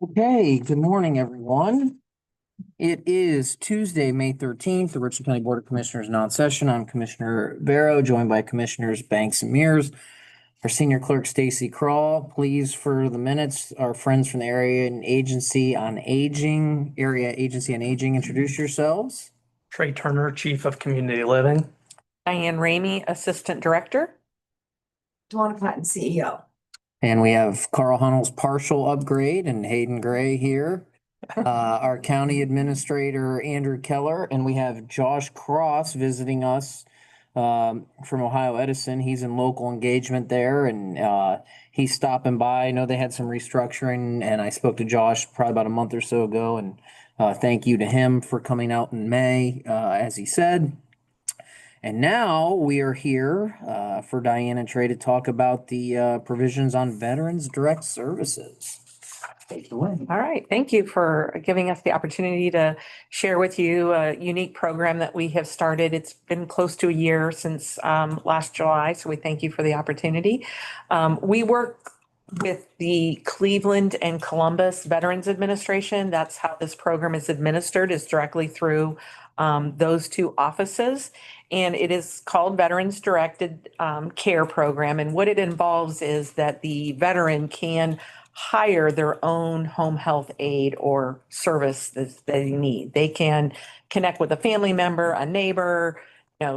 Okay, good morning, everyone. It is Tuesday, May 13th, the Richland County Board of Commissioners non-session. I'm Commissioner Barrow, joined by Commissioners Banks and Mears. Our senior clerk, Stacy Crawl, please for the minutes, our friends from the Area Agency on Aging, introduce yourselves. Trey Turner, Chief of Community Living. Diane Ramey, Assistant Director. Donna Patton, CEO. And we have Carl Hunnell's partial upgrade and Hayden Gray here. Our county administrator, Andrew Keller, and we have Josh Cross visiting us from Ohio Edison. He's in local engagement there and he's stopping by. I know they had some restructuring and I spoke to Josh probably about a month or so ago and thank you to him for coming out in May, as he said. And now we are here for Diane and Trey to talk about the provisions on Veterans Direct Services. Take it away. All right. Thank you for giving us the opportunity to share with you a unique program that we have started. It's been close to a year since last July, so we thank you for the opportunity. We work with the Cleveland and Columbus Veterans Administration. That's how this program is administered, is directly through those two offices. And it is called Veterans Directed Care Program. And what it involves is that the veteran can hire their own home health aide or service that they need. They can connect with a family member, a neighbor,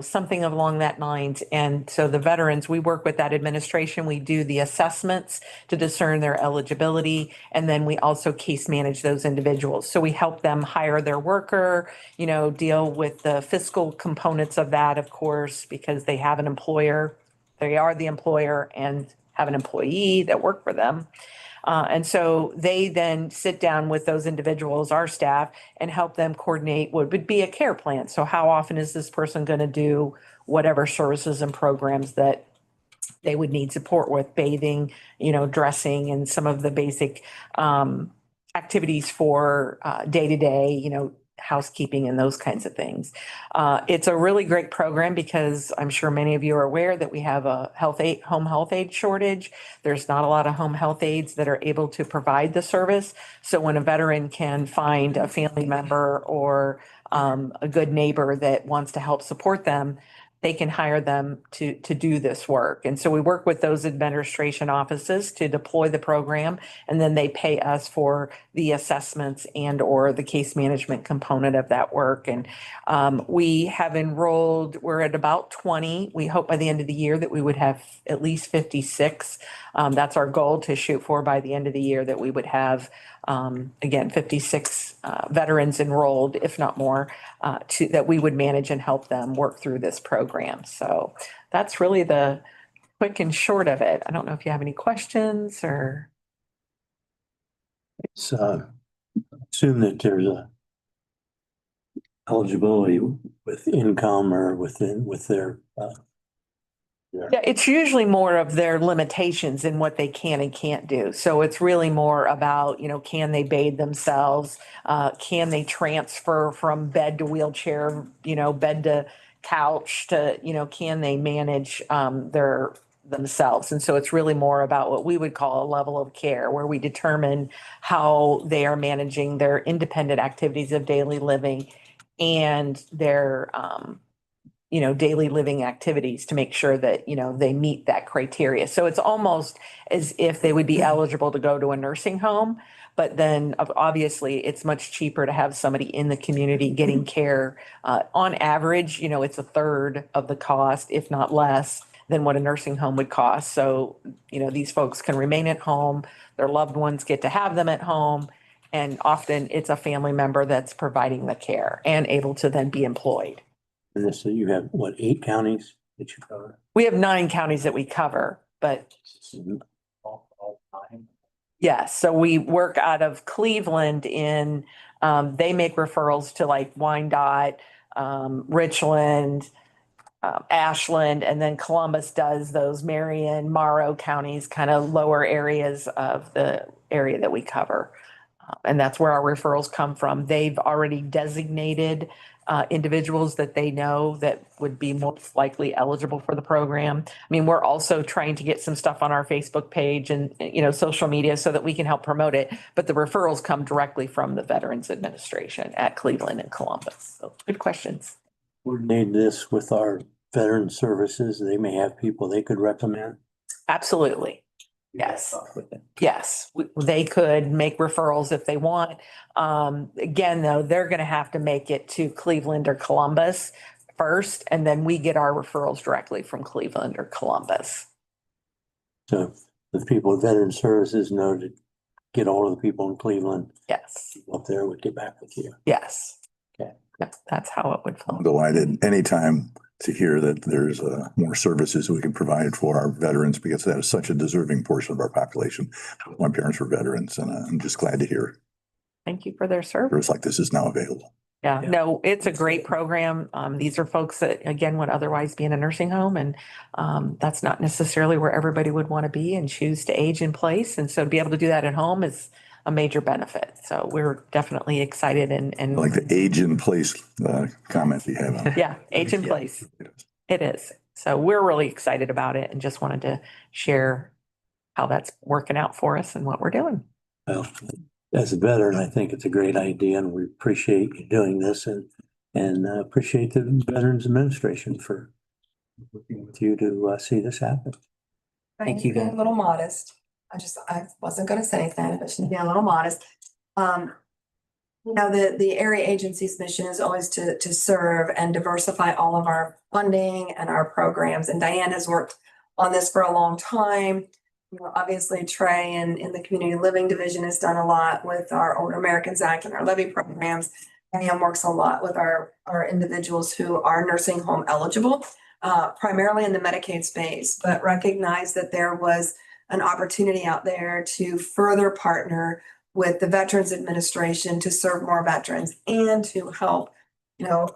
something along that lines. And so the veterans, we work with that administration. We do the assessments to discern their eligibility. And then we also case manage those individuals. So we help them hire their worker, deal with the fiscal components of that, of course, because they have an employer. They are the employer and have an employee that work for them. And so they then sit down with those individuals, our staff, and help them coordinate what would be a care plan. So how often is this person going to do whatever services and programs that they would need support with, bathing, dressing, and some of the basic activities for day-to-day, housekeeping and those kinds of things. It's a really great program because I'm sure many of you are aware that we have a home health aide shortage. There's not a lot of home health aides that are able to provide the service. So when a veteran can find a family member or a good neighbor that wants to help support them, they can hire them to do this work. And so we work with those administration offices to deploy the program, and then they pay us for the assessments and or the case management component of that work. And we have enrolled, we're at about 20. We hope by the end of the year that we would have at least 56. That's our goal to shoot for by the end of the year, that we would have, again, 56 veterans enrolled, if not more, that we would manage and help them work through this program. So that's really the quick and short of it. I don't know if you have any questions or. It's assume that there's a eligibility with income or with their Yeah, it's usually more of their limitations in what they can and can't do. So it's really more about, can they bathe themselves? Can they transfer from bed to wheelchair, bed to couch to, can they manage themselves? And so it's really more about what we would call a level of care, where we determine how they are managing their independent activities of daily living and their daily living activities to make sure that, they meet that criteria. So it's almost as if they would be eligible to go to a nursing home, but then obviously it's much cheaper to have somebody in the community getting care. On average, it's a third of the cost, if not less, than what a nursing home would cost. So, these folks can remain at home, their loved ones get to have them at home, and often it's a family member that's providing the care and able to then be employed. and this, you have what, 8 counties that you cover? We have 9 counties that we cover, but All 9? yes, so we work out of Cleveland they make referrals to like Wyandotte, Richland, Ashland, and then Columbus does those Marion, Morrow counties, kind of lower areas of the area that we cover. And that's where our referrals come from. They've already designated individuals that they know that would be most likely eligible for the program. I mean, we're also trying to get some stuff on our Facebook page and, social media so that we can help promote it. But the referrals come directly from the Veterans Administration at Cleveland and Columbus. So good questions. Coordinate this with our veteran services. They may have people they could recommend. Absolutely. Yes. With them. Yes, they could make referrals if they want. Again, though, they're going to have to make it to Cleveland or Columbus first, and then we get our referrals directly from Cleveland or Columbus. So the people at Veteran Services know to get all of the people in Cleveland Yes, up there would get back with you. yes. Okay. Yep, that's how it would flow. Delighted anytime to hear that there's more services we can provide for our veterans because that is such a deserving portion of our population. My parents were veterans and I'm just glad to hear Thank you for their service. service like this is now available. Yeah, no, it's a great program. These are folks that, again, would otherwise be in a nursing home, and that's not necessarily where everybody would want to be and choose to age in place. And so to be able to do that at home is a major benefit. So we're definitely excited and I like the age in place comment you have. on yeah, age in place. It is. So we're really excited about it and just wanted to share how that's working out for us and what we're doing. Well, as a veteran, I think it's a great idea and we appreciate you doing this and appreciate the Veterans Administration for working with you to see this happen. Thank you, Being guys. A little modest. I wasn't gonna say anything, but she's being a little modest. The area agency's mission is always to serve and diversify all of our funding and our programs. And Diane has worked on this for a long time. Obviously Trey in the Community Living Division has done a lot with our Older Americans Act and our levy programs. Diane works a lot with our individuals who are nursing home eligible, primarily in the Medicaid space, but recognize that there was an opportunity out there to further partner with the Veterans Administration to serve more veterans and to help,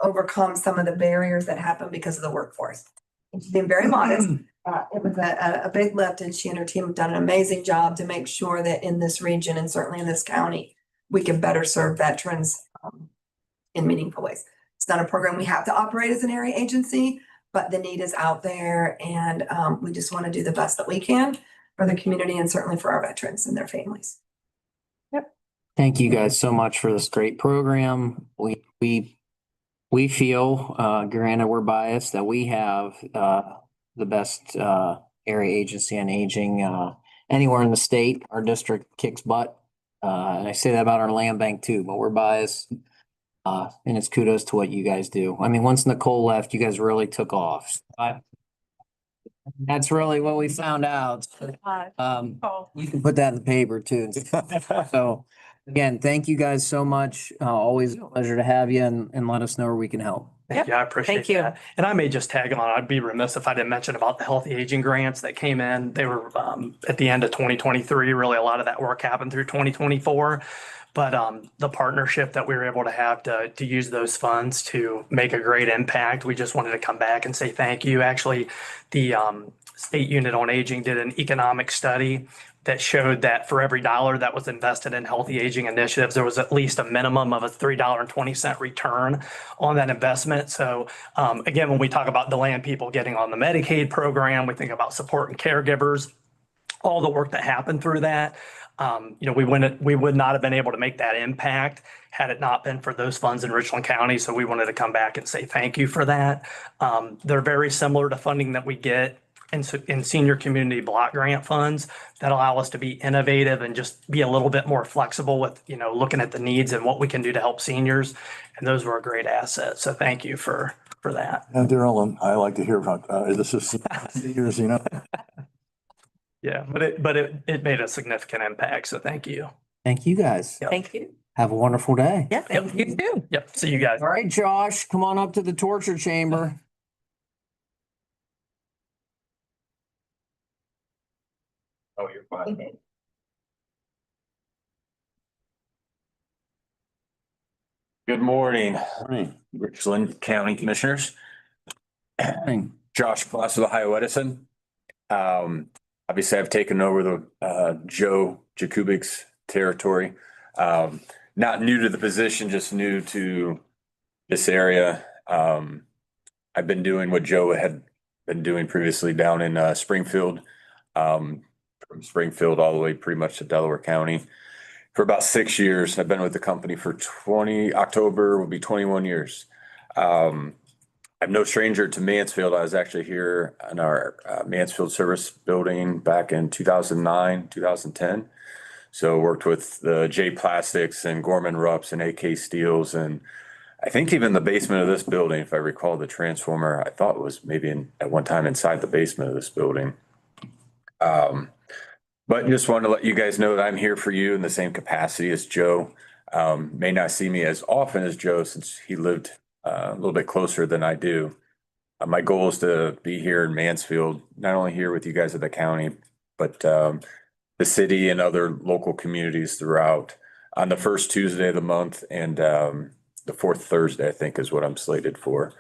overcome some of the barriers that happen because of the workforce. And she's been very modest. It was a big lift, and she and her team have done an amazing job to make sure that in this region and certainly in this county, we can better serve veterans in meaningful ways. It's not a program we have to operate as an area agency, but the need is out there, and we just want to do the best that we can for the community and certainly for our veterans and their families. Thank you guys so much for this great program. We feel, granted we're biased, that we have the best area agency on aging anywhere in the state. Our district kicks butt. And I say that about our land bank too, but we're biased. And it's kudos to what you guys do. I mean, once Nicole left, you guys really took off. That's really what we found out. You can put that in the paper too. So again, thank you guys so much. Always a pleasure to have you and let us know where we can help. Thank you. I appreciate Thank you. that. And I may just tag on. I'd be remiss if I didn't mention about the healthy aging grants that came in. They were at the end of 2023. Really, a lot of that work happened through 2024. But the partnership that we were able to have to use those funds to make a great impact, we just wanted to come back and say thank you. Actually, the State Unit on Aging did an economic study that showed that for every dollar that was invested in healthy aging initiatives, there was at least a minimum of a $3.20 return on that investment. So again, when we talk about delaying people getting on the Medicaid program, we think about supporting caregivers, all the work that happened through that. We would not have been able to make that impact had it not been for those funds in Richland County. So we wanted to come back and say thank you for that. They're very similar to funding that we get in senior community block grant funds that allow us to be innovative and just be a little bit more flexible with, looking at the needs and what we can do to help seniors. And those were a great asset. So thank you for that. And Daryl, I like to hear about this is seniors, Yeah, but it made a significant impact. So thank you. Thank you guys. Yep. Thank you. Have a wonderful day. Yeah, thank you too. Yep. See you guys. All right, Josh, come on up to the torture chamber. Oh, you're fine. Good morning, Richland County Commissioners. Josh Kloss with Ohio Edison. Obviously, I've taken over the Joe Jakubik's territory. Not new to the position, just new to this area. I've been doing what Joe had been doing previously down in Springfield. From Springfield all the way pretty much to Delaware County for about 6 years. I've been with the company for October will be 21 years. I'm no stranger to Mansfield. I was actually here in our Mansfield service building back in 2009, 2010. So worked with the J Plastics and Gorman Rupps and AK Steels, and I think even the basement of this building, if I recall, the transformer, I thought was maybe at one time inside the basement of this building. But just wanted to let you guys know that I'm here for you in the same capacity as Joe. May not see me as often as Joe since he lived a little bit closer than I do. My goal is to be here in Mansfield, not only here with you guys at the county, but the city and other local communities throughout on the first Tuesday of the month and the fourth Thursday, I think is what I'm slated for.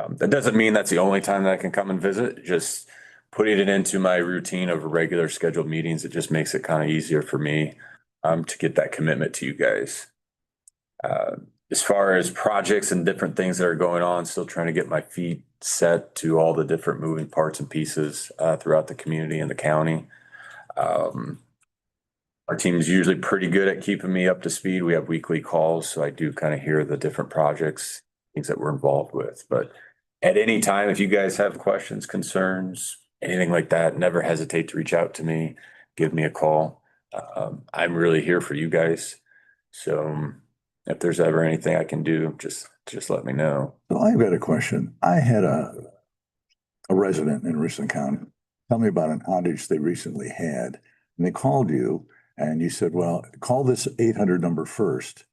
That doesn't mean that's the only time that I can come and visit, just putting it into my routine of regular scheduled meetings. It just makes it kind of easier for me to get that commitment to you guys. As far as projects and different things that are going on, still trying to get my feet set to all the different moving parts and pieces throughout the community and the county. Our team is usually pretty good at keeping me up to speed. We have weekly calls, so I do kind of hear the different projects, things that we're involved with. But at any time, if you guys have questions, concerns, anything like that, never hesitate to reach out to me, give me a call. I'm really here for you guys. So if there's ever anything I can do, just let me know. So I've got a question. I had a resident in Richland County tell me about an outage they recently had, and they called you and you said, well, call this 800 number first.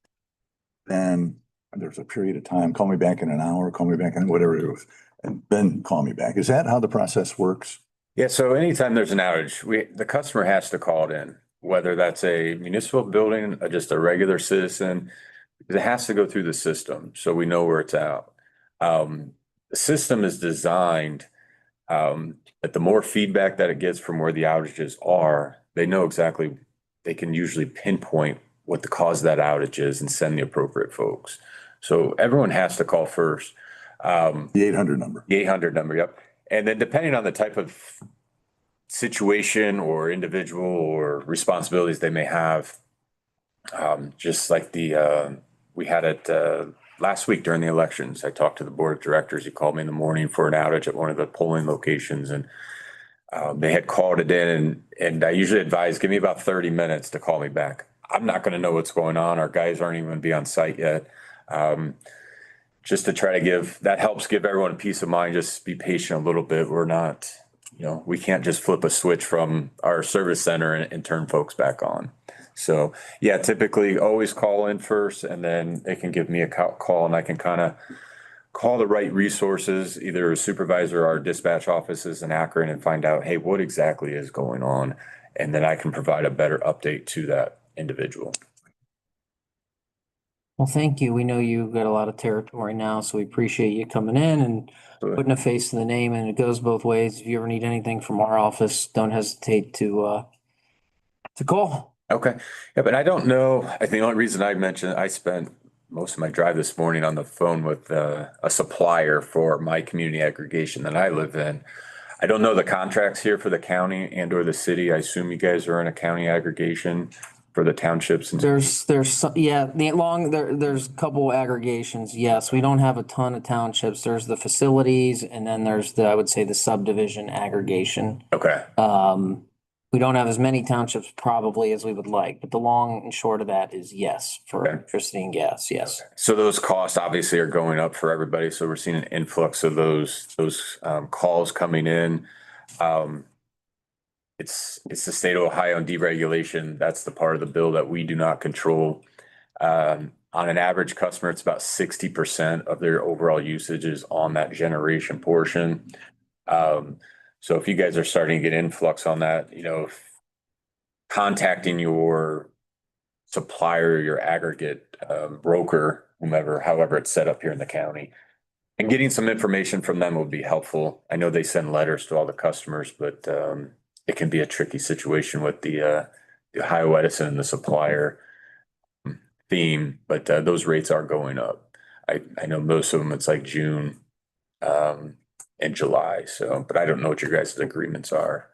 Then there's a period of time, call me back in an hour, call me back in whatever it was, and then call me back. Is that how the process works? Yeah, so anytime there's an outage, the customer has to call it in, whether that's a municipal building or just a regular citizen. It has to go through the system so we know where it's at. The system is designed that the more feedback that it gets from where the outages are, they know exactly, they can usually pinpoint what the cause of that outage is and send the appropriate folks. So everyone has to call first. The 800 number. The 800 number, yep. And then depending on the type of situation or individual or responsibilities they may have, just like we had it last week during the elections. I talked to the board of directors. He called me in the morning for an outage at one of the polling locations, and they had called it in, and I usually advise, give me about 30 minutes to call me back. I'm not going to know what's going on. Our guys aren't even going to be on site yet. Just to try to that helps give everyone peace of mind. Just be patient a little bit. We're not, we can't just flip a switch from our service center and turn folks back on. So yeah, typically always call in first, and then they can give me a call, and I can kind of call the right resources, either a supervisor or our dispatch offices in Akron, and find out, hey, what exactly is going on? And then I can provide a better update to that individual. Well, thank you. We know you've got a lot of territory now, so we appreciate you coming in and putting a face to the name, and it goes both ways. If you ever need anything from our office, don't hesitate to call. Okay. Yeah, but I don't know. I think the only reason I mentioned, I spent most of my drive this morning on the phone with a supplier for my community aggregation that I live in. I don't know the contracts here for the county and or the city. I assume you guys are in a county aggregation for the townships. And There's a couple aggregations. Yes, we don't have a ton of townships. There's the facilities, and then there's I would say the subdivision aggregation. okay. We don't have as many townships probably as we would like, but the long and short of that is yes, for Okay. electricity and gas, yes. So those costs obviously are going up for everybody. So we're seeing an influx of those calls coming in. It's the state of Ohio and deregulation. That's the part of the bill that we do not control. On an average customer, it's about 60% of their overall usage is on that generation portion. So if you guys are starting to get influx on that, contacting your supplier, your aggregate broker, however it's set up here in the county, and getting some information from them would be helpful. I know they send letters to all the customers, but it can be a tricky situation with the Ohio Edison and the supplier theme, but those rates are going up. I know most of them, it's like June, and July, so, but I don't know what your guys' agreements are.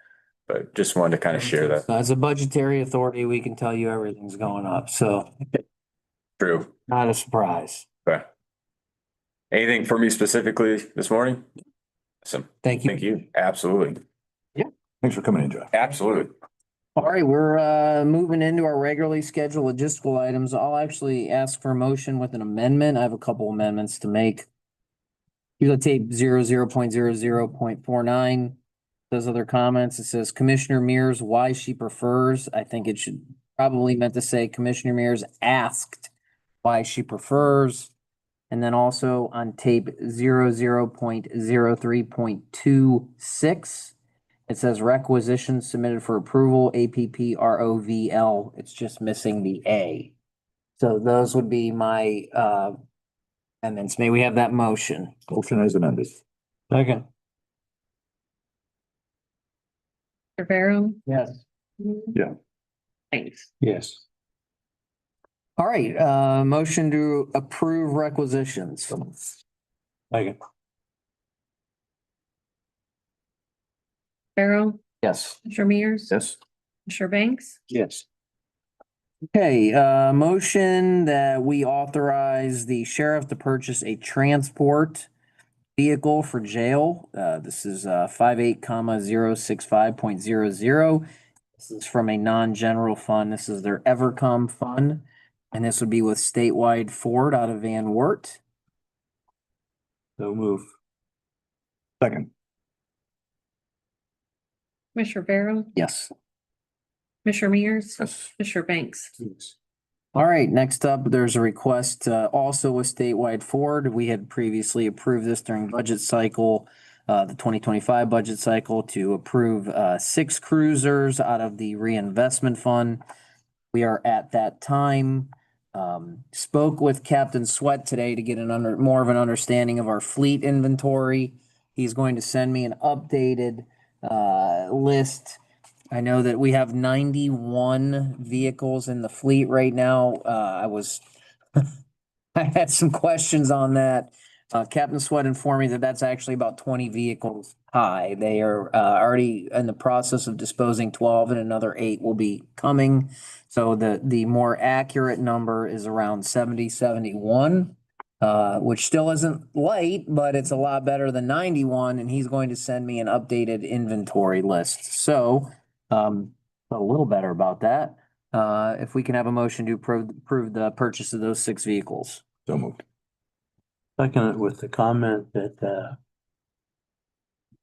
But just wanted to kind of share that. As a budgetary authority, we can tell you everything's going up, so True. not a surprise. Okay. Anything for me specifically this morning? Awesome. Thank you. Thank you. Absolutely. Thanks for coming in, Jeff. Absolutely. All right, we're moving into our regularly scheduled logistical items. I'll actually ask for a motion with an amendment. I have a couple amendments to make. You go tape 00.00.49. Those other comments, it says Commissioner Mears, why she prefers. I think it should probably meant to say Commissioner Mears asked why she prefers. And then also on tape 00.03.26. It says requisition submitted for approval, APPROVL. It's just missing the A. So those would be my amendments. May we have that motion? Motion as amended. Second. Rivera. Yes. Yeah. Thanks. Yes. All right, motion to approve requisitions. Second. Farrell, Yes. Commissioner Mears, Yes. Commissioner Banks, Yes. Okay, motion that we authorize the sheriff to purchase a transport vehicle for jail. This is 58,065.00. This is from a non-general fund. This is their Evercom fund. And this would be with Statewide Ford out of Van Wert. So move. Second. Commissioner Farrell, Yes. Commissioner Mears, Yes. Commissioner Banks. All right, next up, there's a request also with Statewide Ford. We had previously approved this during budget cycle, the 2025 budget cycle, to approve 6 cruisers out of the reinvestment fund. We are at that time. Spoke with Captain Sweat today to get more of an understanding of our fleet inventory. He's going to send me an updated list. I know that we have 91 vehicles in the fleet right now. I had some questions on that. Captain Sweat informed me that that's actually about 20 vehicles high. They are already in the process of disposing 12 and another 8 will be coming. So the more accurate number is around 71, which still isn't light, but it's a lot better than 91. And he's going to send me an updated inventory list. So a little better about that. If we can have a motion to approve the purchase of those 6 vehicles. So moved. Second it with the comment that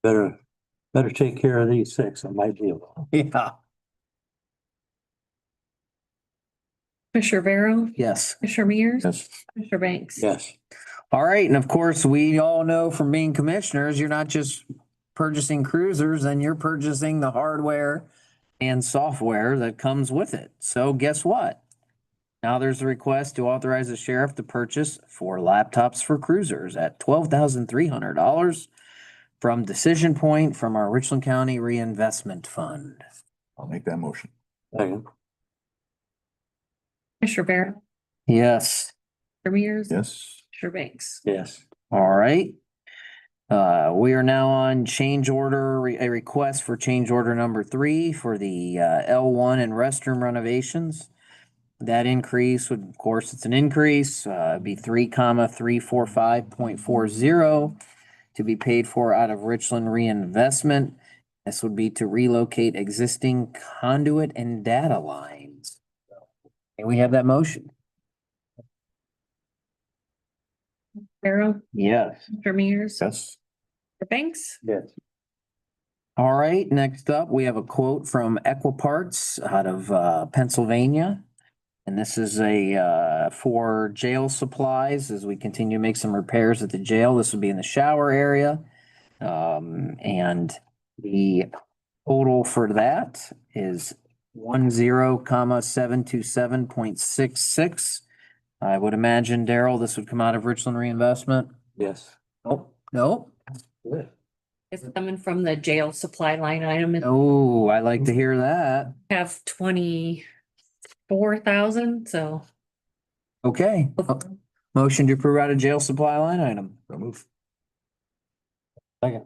better take care of these 6 on my deal. Yeah. Commissioner Farrell, Yes. Commissioner Mears, Yes. Commissioner Banks. Yes. All right. And of course, we all know from being commissioners, you're not just purchasing cruisers, and you're purchasing the hardware and software that comes with it. So guess what? Now there's a request to authorize the sheriff to purchase 4 laptops for cruisers at $12,300 from Decision Point from our Richland County Reinvestment Fund. I'll make that motion. Second. Commissioner Farrell, Yes. Commissioner Mears, Yes. Commissioner Banks. Yes. All right. We are now on change order, a request for change order number 3 for the L1 and restroom renovations. That increase would, of course, it's an increase, be 3,345.40 to be paid for out of Richland Reinvestment. This would be to relocate existing conduit and data lines. And we have that motion. Farrell, Yes. Commissioner Mears, Yes. Commissioner Banks. Yes. All right, next up, we have a quote from Equiparts out of Pennsylvania. And this is for jail supplies as we continue to make some repairs at the jail. This would be in the shower area. And the total for that is 10,727.66. I would imagine, Daryl, this would come out of Richland Reinvestment. Yes. Nope, nope. It's coming from the jail supply line item. It Oh, I like to hear that. have 24,000, so Okay. Motion to approve out of jail supply line item. So move. Second.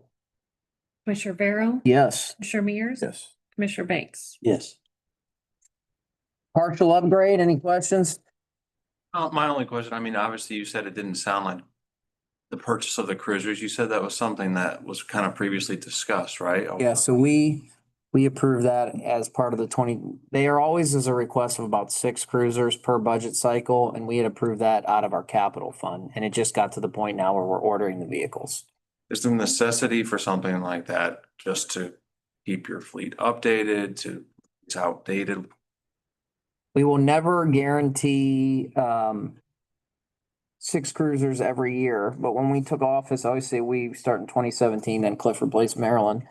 Commissioner Barrow? Yes. Commissioner Mears? Yes. Commissioner Banks? Yes. Partial upgrade, any questions? My only question, I mean, obviously you said it didn't sound like the purchase of the cruisers. You said that was something that was kind of previously discussed, right? Yeah, so we approved that as part of the 20, they are always as a request of about 6 cruisers per budget cycle, and we had approved that out of our capital fund, and it just got to the point now where we're ordering the vehicles. Is there necessity for something like that just to keep your fleet updated it's outdated? We will never guarantee 6 cruisers every year, but when we took office, I always say we start in 2017 in Clifford Place, Maryland.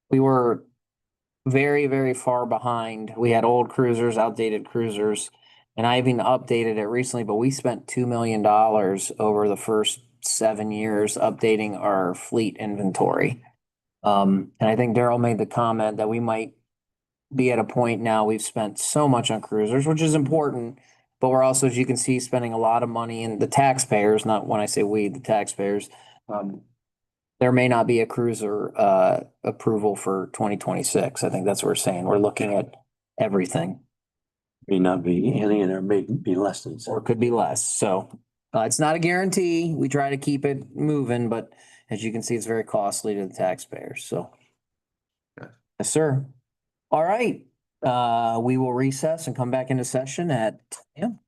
We were very, very far behind. We had old cruisers, outdated cruisers, and I even updated it recently, but we spent $2 million over the first 7 years updating our fleet inventory. And I think Daryl made the comment that we might be at a point now, we've spent so much on cruisers, which is important, but we're also, as you can see, spending a lot of money in the taxpayers, not when I say we, the taxpayers. There may not be a cruiser approval for 2026. I think that's what we're saying. We're looking at everything, May not be any, and there may be less than or it could be less. So it's not a guarantee. We try to keep it moving, but as you can see, it's very costly to the taxpayers. So. Okay. Yes, sir. All right. We will recess and come back into session at 10.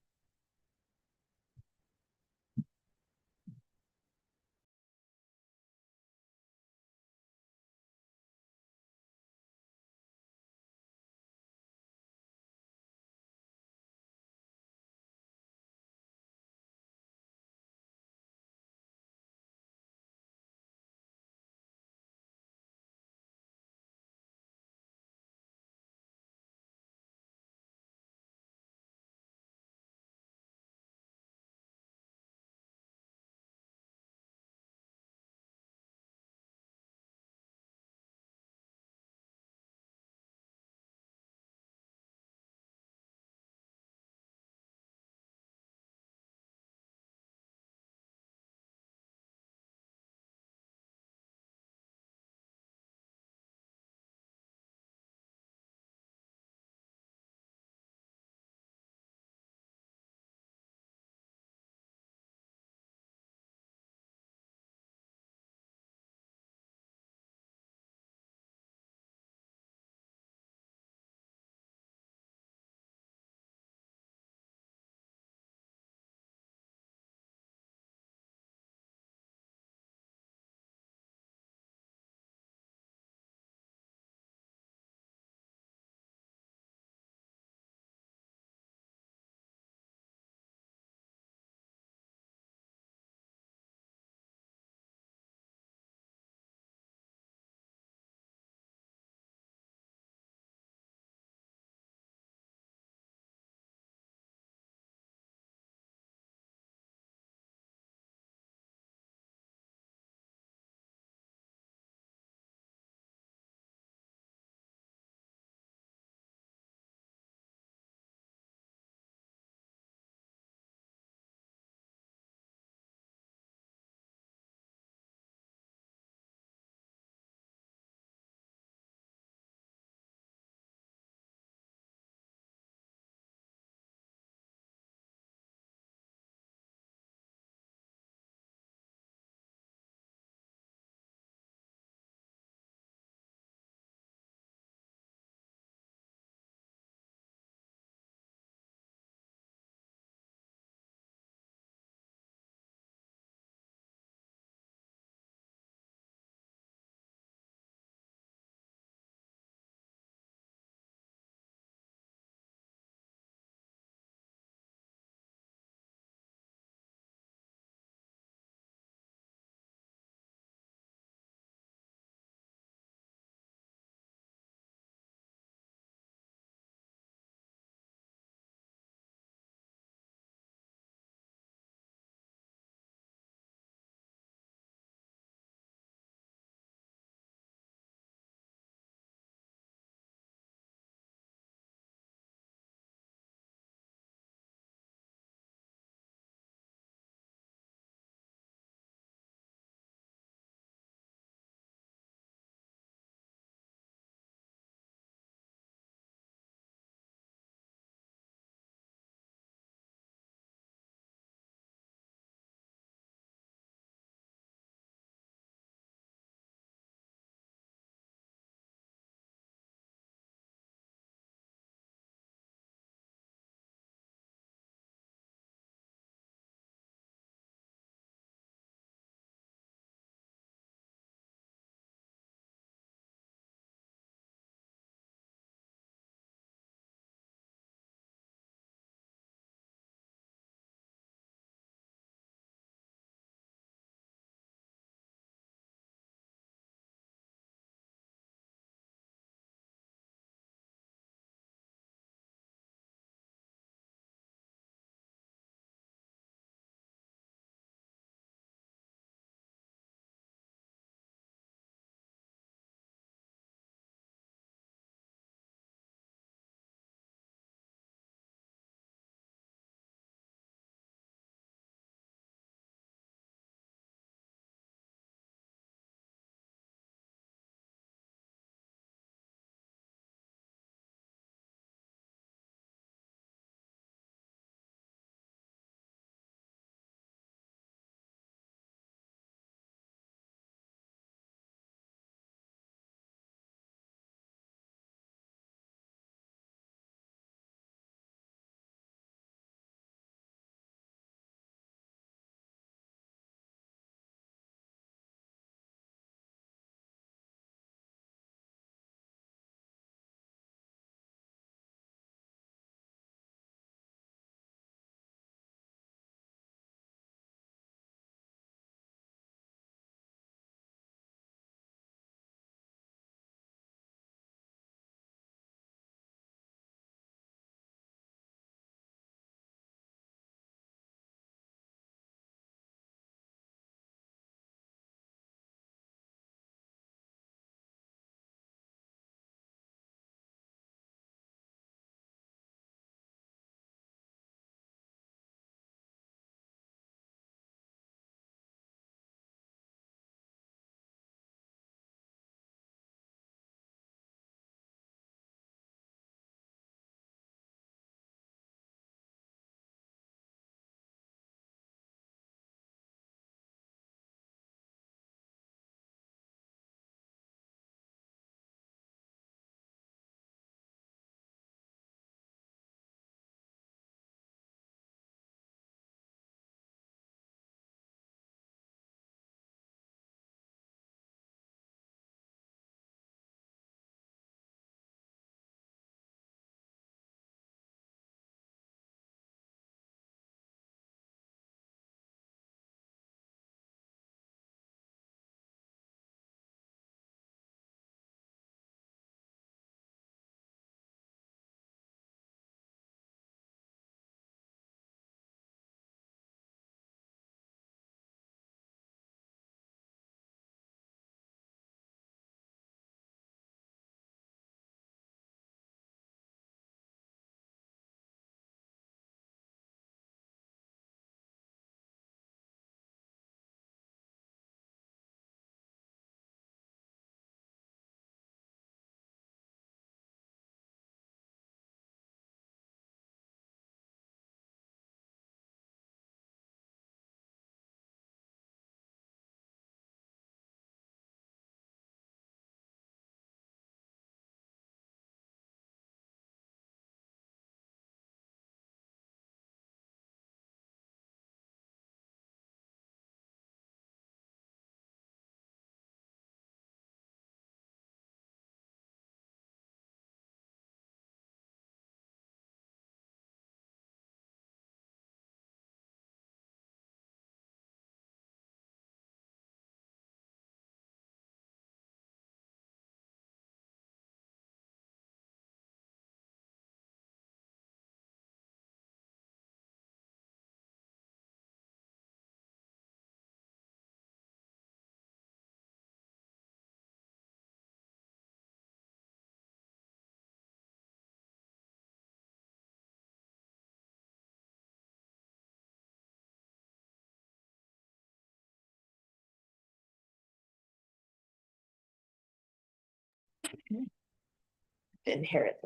Didn't hear it.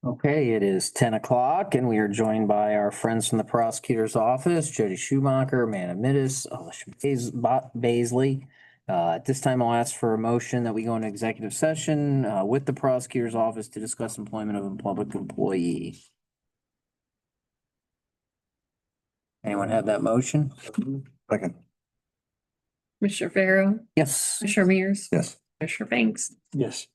Okay, it is 10 o'clock and we are joined by our friends from the prosecutor's office, Jody Schumacher, Amanda Mittis, Alicia Baisley. At this time, I'll ask for a motion that we go into executive session with the prosecutor's office to discuss employment of a public employee. Anyone have that motion? Second, Commissioner Farrow, Yes. Commissioner Mears, yes. Commissioner Banks. Yes.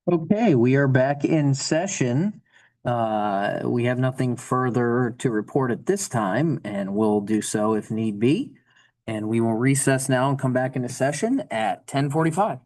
Okay, we are back in session. We have nothing further to report at this time, and we'll do so if need be. And we will recess now and come back into session at 10:45.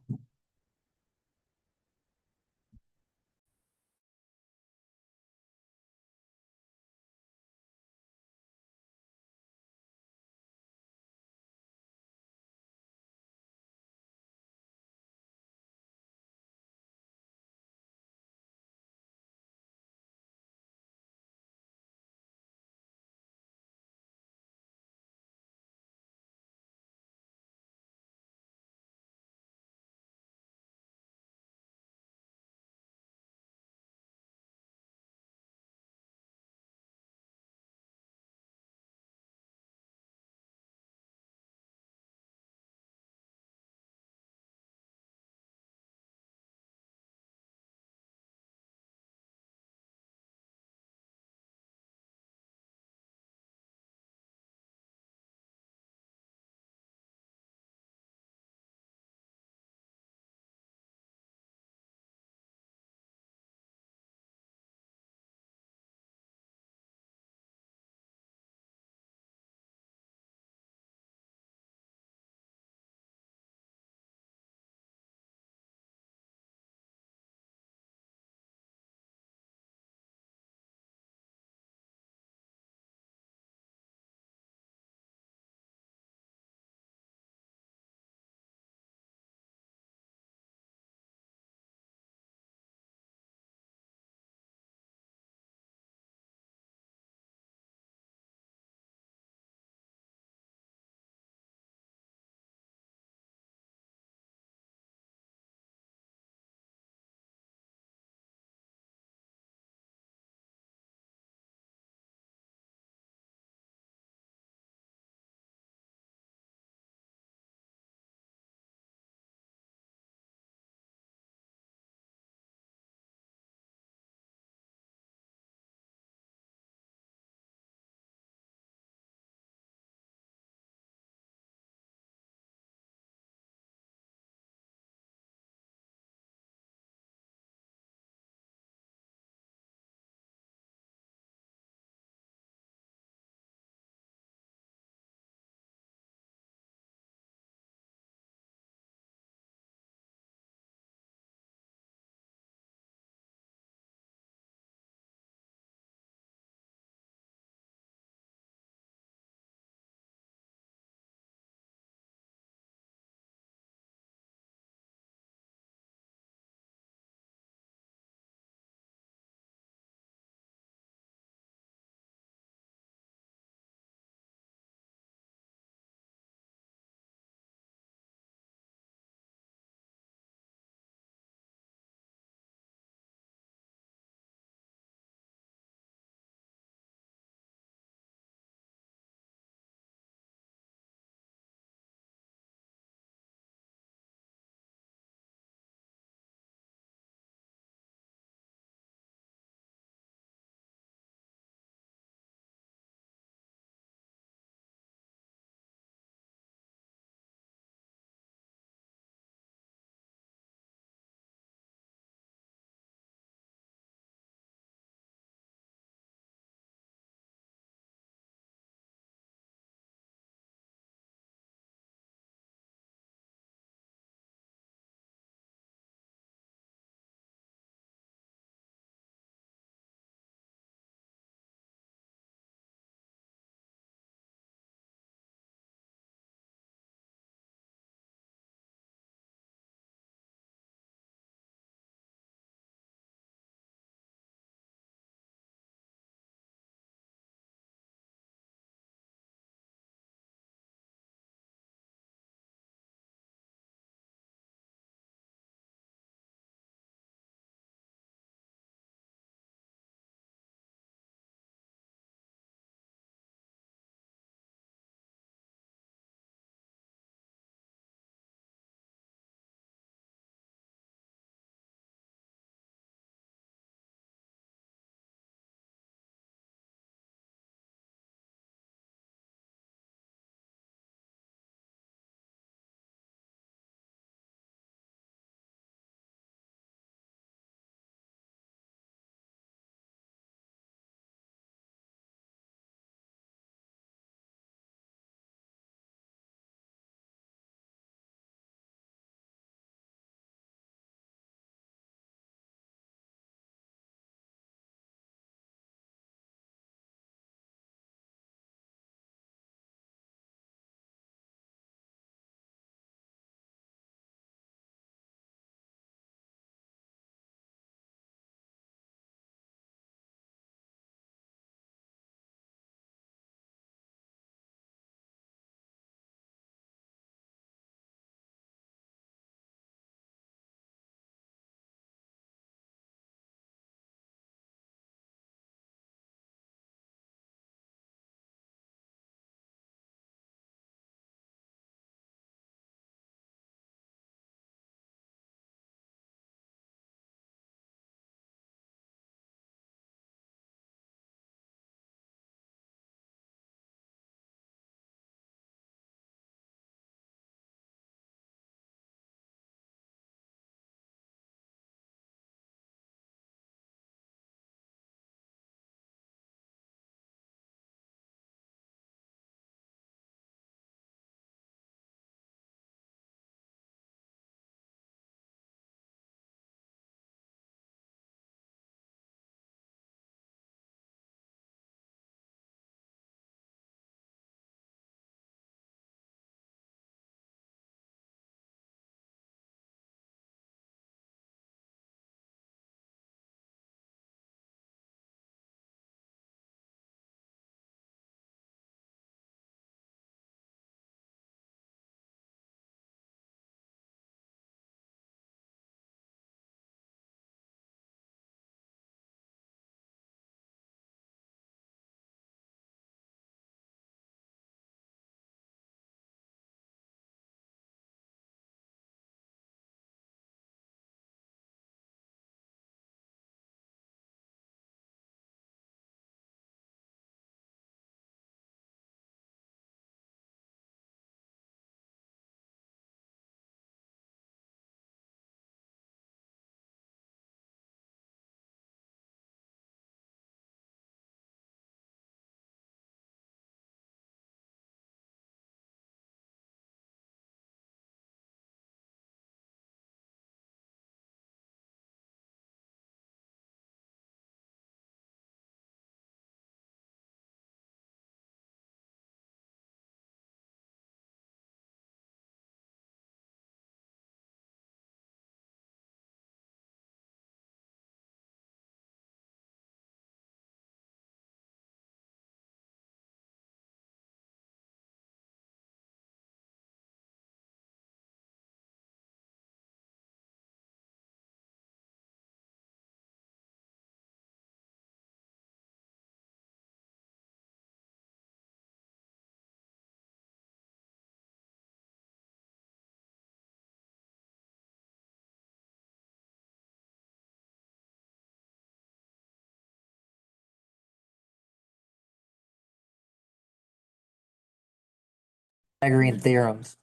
Pythagorean theorems.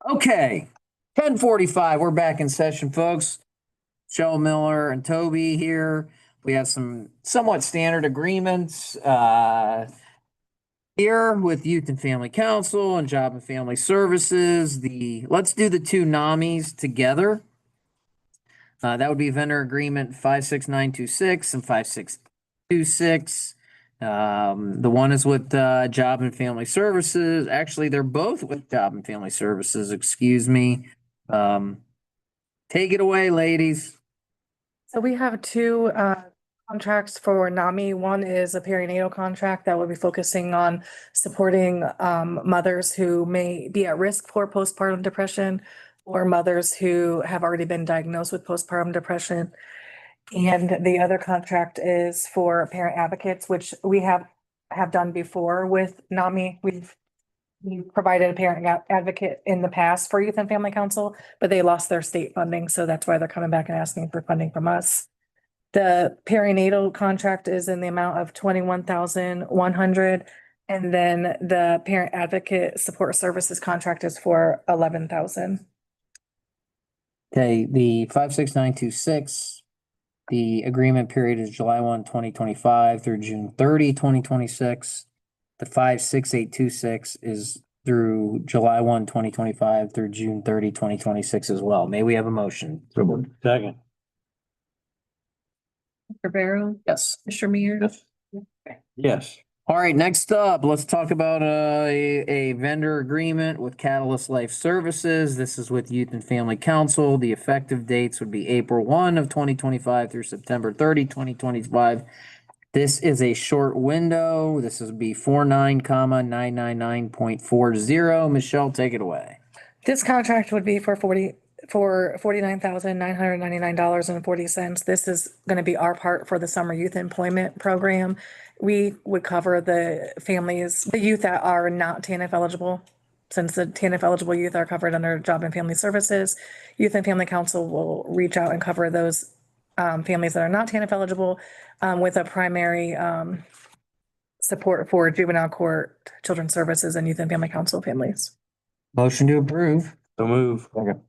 Okay, 10:45, we're back in session, folks. Michelle Miller and Toby here. We have some somewhat standard agreements here with Youth and Family Council and Job and Family Services. Let's do the two NAMIs together. That would be vendor agreement 56926 and 5626. The one is with Job and Family Services. Actually, they're both with Job and Family Services, excuse me. Take it away, ladies. So we have two contracts for NAMI. One is a perinatal contract that will be focusing on supporting mothers who may be at risk for postpartum depression or mothers who have already been diagnosed with postpartum depression. And the other contract is for parent advocates, which we have done before with NAMI. We've provided a parent advocate in the past for Youth and Family Council, but they lost their state funding, so that's why they're coming back and asking for funding from us. The perinatal contract is in the amount of 21,100, and then the parent advocate support services contract is for 11,000. Okay, the 56926, the agreement period is July 1, 2025 through June 30, 2026. The 56826 is through July 1, 2025 through June 30, 2026 as well. May we have a motion? Second. Mr. Barrow, Yes. Mr. Mears. Yes. All right, next up, let's talk about a vendor agreement with Catalyst Life Services. This is with Youth and Family Council. The effective dates would be April 1 of 2025 through September 30, 2025. This is a short window. This would be 49,999.40. Michelle, take it away. This contract would be for $49,999.40. This is going to be our part for the summer youth employment program. We would cover the youth that are not TANF eligible. Since the TANF eligible youth are covered under Job and Family Services, Youth and Family Council will reach out and cover those families that are not TANF eligible with a primary support for juvenile court, children's services, and Youth and Family Council families. Motion to approve. So move. Mr.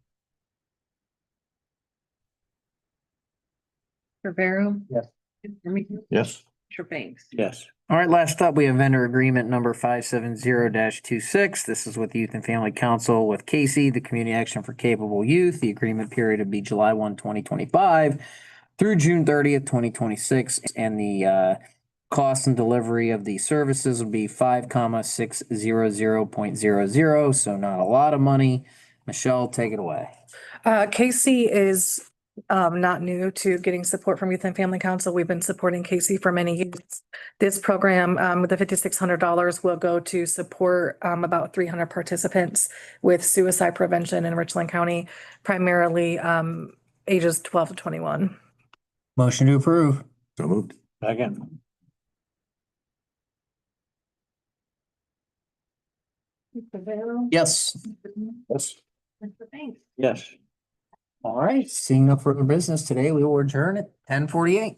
Barrow. Yes. Mr. Mears. Yes. Mr. Banks. Yes. All right, last up, we have vendor agreement number 570-26. This is with Youth and Family Council with Casey, the Community Action for Capable Youth. The agreement period would be July 1, 2025 through June 30th, 2026. And the cost and delivery of the services would be 5,600.00, so not a lot of money. Michelle, take it away. Casey is not new to getting support from Youth and Family Council. We've been supporting Casey for many years. This program with the $5,600 will go to support about 300 participants with suicide prevention in Richland County, primarily ages 12 to 21. Motion to approve. So moved. Second. Mr. Barrow. Yes. Yes. Mr. Banks. Yes. All right, seeing no further business today, we will adjourn at 10:48.